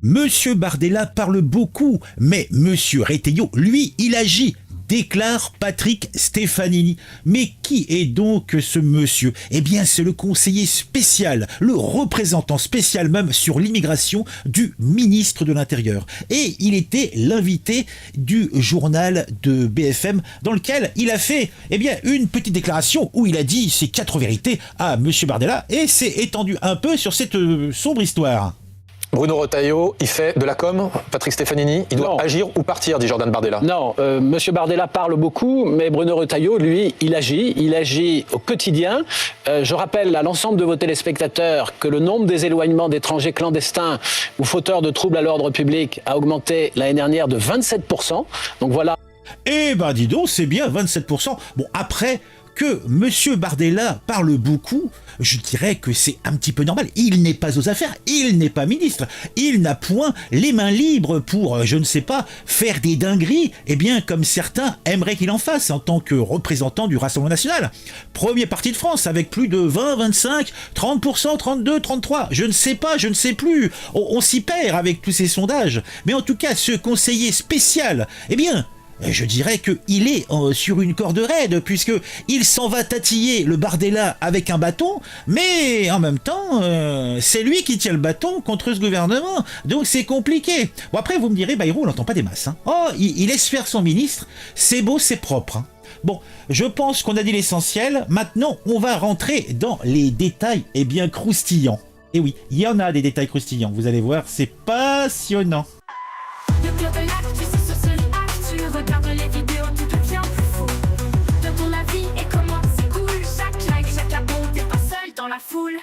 Monsieur Bardella parle beaucoup, mais Monsieur Retailleau, lui, il agit, déclare Patrick Stefanini. Mais qui est donc ce monsieur? Eh bien, c'est le conseiller spécial, le représentant spécial même sur l'immigration du ministre de l'Intérieur. Et il était l'invité du journal de BFM dans lequel il a fait une petite déclaration où il a dit ses 4 vérités à monsieur Bardella et s'est étendu un peu sur cette sombre histoire. Bruno Retailleau, il fait de la com, Patrick Stefanini, il doit agir ou partir, dit Jordan Bardella. Non, monsieur Bardella parle beaucoup, mais Bruno Retailleau, lui, il agit au quotidien. Je rappelle à l'ensemble de vos téléspectateurs que le nombre des éloignements d'étrangers clandestins ou fauteurs de troubles à l'ordre public a augmenté l'année dernière de 27%. Donc voilà. Eh ben dis donc, c'est bien 27%. Bon, après que monsieur Bardella parle beaucoup, je dirais que c'est un petit peu normal. Il n'est pas aux affaires, il n'est pas ministre, il n'a point les mains libres pour, je ne sais pas, faire des dingueries, comme certains aimeraient qu'il en fasse en tant que représentant du Rassemblement National. Premier parti de France avec plus de 20, 25, 30%, 32, 33, je ne sais pas, je ne sais plus. On s'y perd avec tous ces sondages. Mais en tout cas, ce conseiller spécial, je dirais qu'il est sur une corde raide, puisqu'il s'en va tatiller le Bardella avec un bâton, mais en même temps, c'est lui qui tient le bâton contre ce gouvernement, donc c'est compliqué. Bon, après, vous me direz, Bayrou, on l'entend pas des masses. Hein. Oh, il laisse faire son ministre, c'est beau, c'est propre. Hein. Bon, je pense qu'on a dit l'essentiel, maintenant on va rentrer dans les détails croustillants. Et oui, il y en a des détails croustillants, vous allez voir, c'est passionnant. Regarde les vidéos, tout devient plus fou. De ton avis et comment c'est cool. Chaque like, chaque abon, t'es pas seul dans la foule.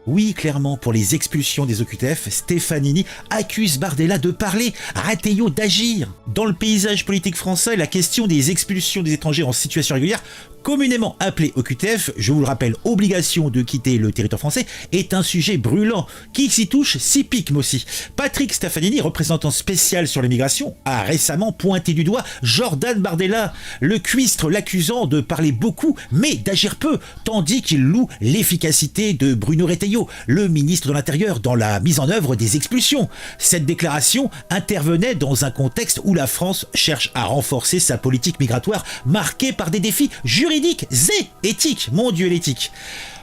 Oui, clairement, pour les expulsions des OQTF, Stefanini accuse Bardella de parler, Retailleau d'agir. Dans le paysage politique français, la question des expulsions des étrangers en situation régulière, communément appelée OQTF, je vous le rappelle, obligation de quitter le territoire français, est un sujet brûlant. Qui s'y touche, s'y pique, moi aussi. Patrick Stefanini, représentant spécial sur l'immigration, a récemment pointé du doigt Jordan Bardella, le cuistre l'accusant de parler beaucoup, mais d'agir peu, tandis qu'il loue l'efficacité de Bruno Retailleau, le ministre de l'Intérieur, dans la mise en œuvre des expulsions. Cette déclaration intervenait dans un contexte où la France cherche à renforcer sa politique migratoire marquée par des défis juridiques et éthiques. Mon Dieu, l'éthique.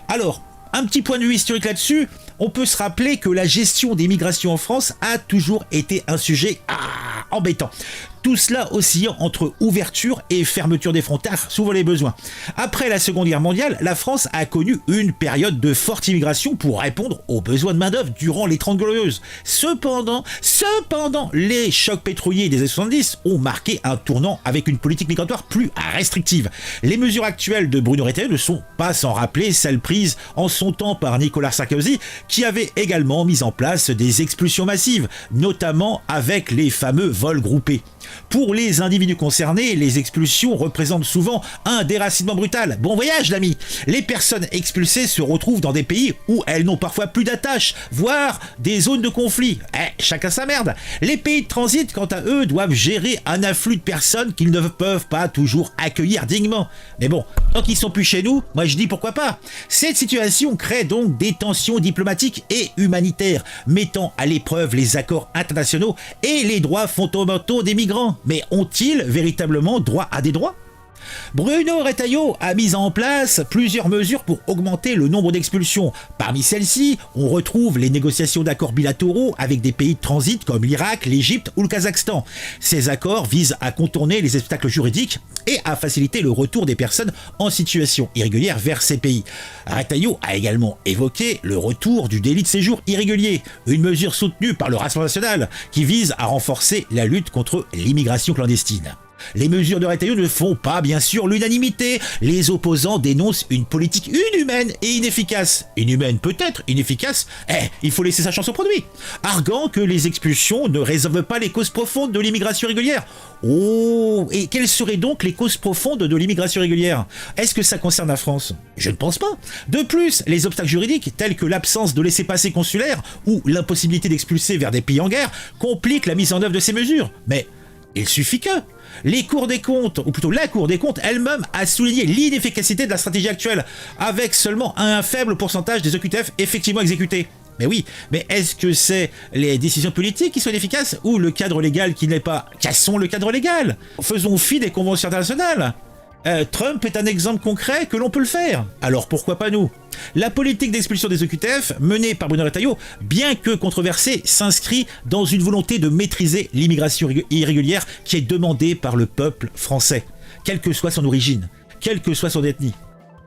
Alors, un petit point de vue historique là-dessus, on peut se rappeler que la gestion des migrations en France a toujours été un sujet embêtant. Tout cela oscillant entre ouverture et fermeture des frontières, souvent les besoins. Après la Seconde Guerre mondiale, la France a connu une période de forte immigration pour répondre aux besoins de main-d'œuvre durant les 30 Glorieuses. Cependant, les chocs pétroliers des années 70 ont marqué un tournant avec une politique migratoire plus restrictive. Les mesures actuelles de Bruno Retailleau ne sont pas sans rappeler celles prises en son temps par Nicolas Sarkozy, qui avait également mis en place des expulsions massives, notamment avec les fameux vols groupés. Pour les individus concernés, les expulsions représentent souvent un déracinement brutal. Bon voyage, l'ami. Les personnes expulsées se retrouvent dans des pays où elles n'ont parfois plus d'attache, voire des zones de conflit. Chacun sa merde. Les pays de transit, quant à eux, doivent gérer un afflux de personnes qu'ils ne peuvent pas toujours accueillir dignement. Mais bon, tant qu'ils sont plus chez nous, moi je dis pourquoi pas. Cette situation crée donc des tensions diplomatiques et humanitaires, mettant à l'épreuve les accords internationaux et les droits fondamentaux des migrants. Mais ont-ils véritablement droit à des droits ? Bruno Retailleau a mis en place plusieurs mesures pour augmenter le nombre d'expulsions. Parmi celles-ci, on retrouve les négociations d'accords bilatéraux avec des pays de transit comme l'Irak, l'Égypte ou le Kazakhstan. Ces accords visent à contourner les obstacles juridiques et à faciliter le retour des personnes en situation irrégulière vers ces pays. Retailleau a également évoqué le retour du délit de séjour irrégulier, une mesure soutenue par le Rassemblement national qui vise à renforcer la lutte contre l'immigration clandestine. Les mesures de Retailleau ne font pas, bien sûr, l'unanimité. Les opposants dénoncent une politique inhumaine et inefficace. Inhumaine peut-être, inefficace, il faut laisser sa chance au produit. Arguant que les expulsions ne résolvent pas les causes profondes de l'immigration régulière. Oh, et quelles seraient donc les causes profondes de l'immigration régulière? Est-ce que ça concerne la France? Je ne pense pas. De plus, les obstacles juridiques, tels que l'absence de laissez-passer consulaire ou l'impossibilité d'expulser vers des pays en guerre, compliquent la mise en œuvre de ces mesures. Mais il suffit que... Les cours des comptes, ou plutôt la Cour des comptes elle-même a souligné l'inefficacité de la stratégie actuelle, avec seulement un faible pourcentage des OQTF effectivement exécutés. Mais oui, mais est-ce que c'est les décisions politiques qui sont efficaces ou le cadre légal qui n'est pas? Cassons le cadre légal. Faisons fi des conventions internationales. Trump est un exemple concret que l'on peut le faire. Alors pourquoi pas nous? La politique d'expulsion des OQTF menée par Bruno Retailleau, bien que controversée, s'inscrit dans une volonté de maîtriser l'immigration irrégulière qui est demandée par le peuple français, quelle que soit son origine, quelle que soit son ethnie.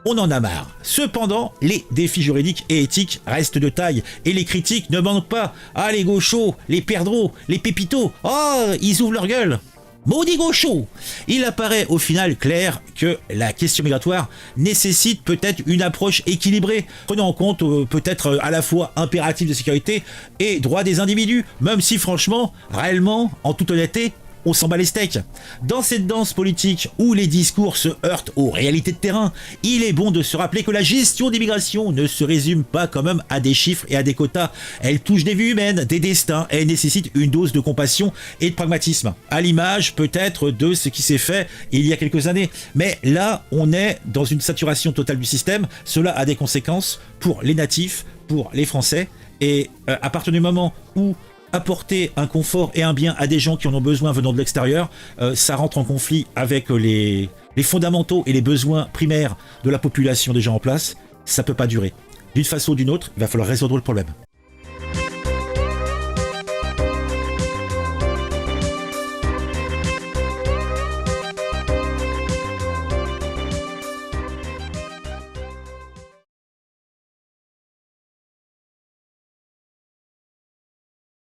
On en a marre. Cependant, les défis juridiques et éthiques restent de taille et les critiques ne manquent pas. Ah, les gauchos, les perdreaux, les pépitos, oh, ils ouvrent leur gueule. Maudit gaucho! Il apparaît au final clair que la question migratoire nécessite peut-être une approche équilibrée, prenant en compte peut-être à la fois impératifs de sécurité et droits des individus, même si franchement, réellement, en toute honnêteté, on s'en bat les steaks. Dans cette danse politique où les discours se heurtent aux réalités de terrain, il est bon de se rappeler que la gestion d'immigration ne se résume pas quand même à des chiffres et à des quotas. Elle touche des vies humaines, des destins, et elle nécessite une dose de compassion et de pragmatisme. À l'image peut-être de ce qui s'est fait il y a quelques années. Mais là, on est dans une saturation totale du système. Cela a des conséquences pour les natifs, pour les Français. Et à partir du moment où apporter un confort et un bien à des gens qui en ont besoin venant de l'extérieur, ça rentre en conflit avec les fondamentaux et les besoins primaires de la population déjà en place. Ça peut pas durer. D'une façon ou d'une autre, il va falloir résoudre le problème.